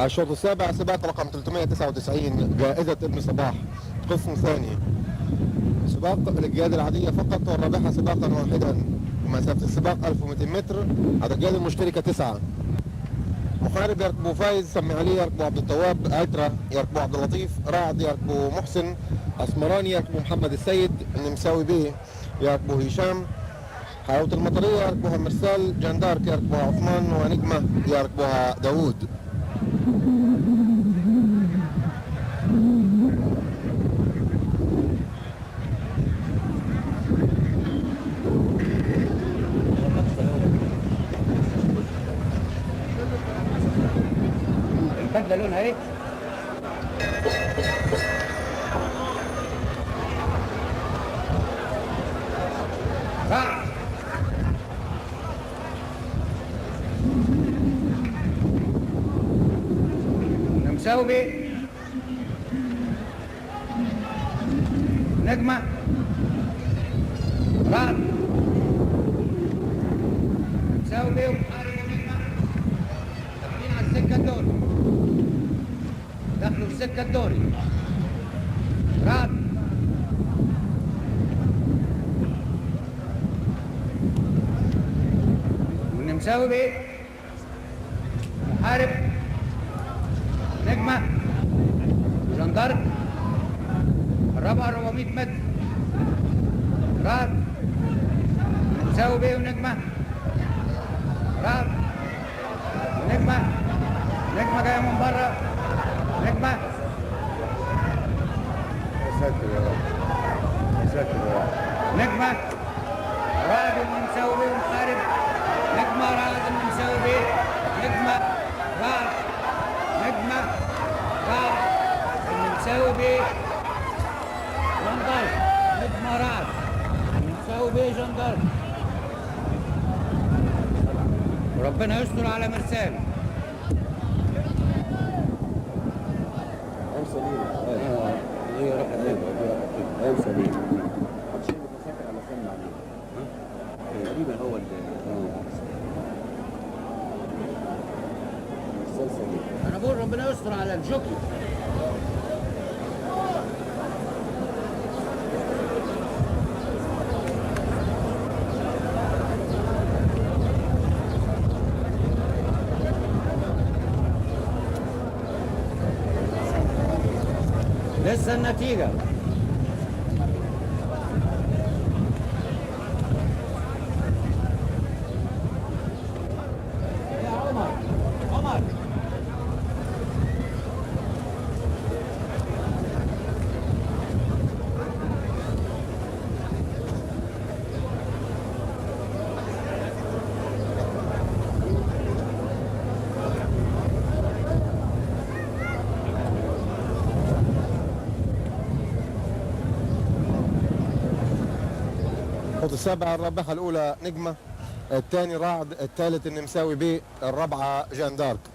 الشوط السابع سباق رقم 399 جائزة ابن صباح قسم ثاني. سباق القيادة العادية فقط والرابحة سباقا واحدا. مسافة السباق 1200 متر. عدد القيادة المشتركة 9. محارب يركبه فايز، سمي علي يركبه عبد التواب، الترا يركبه عبد اللطيف، راعد يركبه محسن، اسمراني يركبه محمد السيد، النمساوي بيه يركبه هشام، حلاوة المطرية يركبها مرسال، جاندارك يركبها عثمان، ونجمة يركبها داوود. البدله لونها ايه؟ نمساوي نجمة رعد نمساوي ومحارب ونجمة داخلين على السكة الدوري، دخلوا السكة الدوري. رعد والنمساوي بيه محارب نجمة جندرك الرابعة 400 متر. رعد نمساوي بيه ونجمة رعد نجمة جاية من بره. نجمة يا ساتر يا رب، يا ساتر يا رب. نجمة رعد النمساوي بيه ومحارب. نجمة رعد النمساوي بيه. نجمة رعد نجمة رعد النمساوي بيه جندرك. نجمة رعد النمساوي بيه جندرك. وربنا يستر على مرسال. ايام سليم. هي رقم ايام سليم. هتشيل المسافه على سنة عليه. تقريبا هو مرسال سليم. انا بقول ربنا يستر على الجوكي. لسه النتيجة يا عمر الشوط السابع الرابحة الأولى نجمة، الثاني راعد، الثالث النمساوي بيه، الرابعة جاندارك.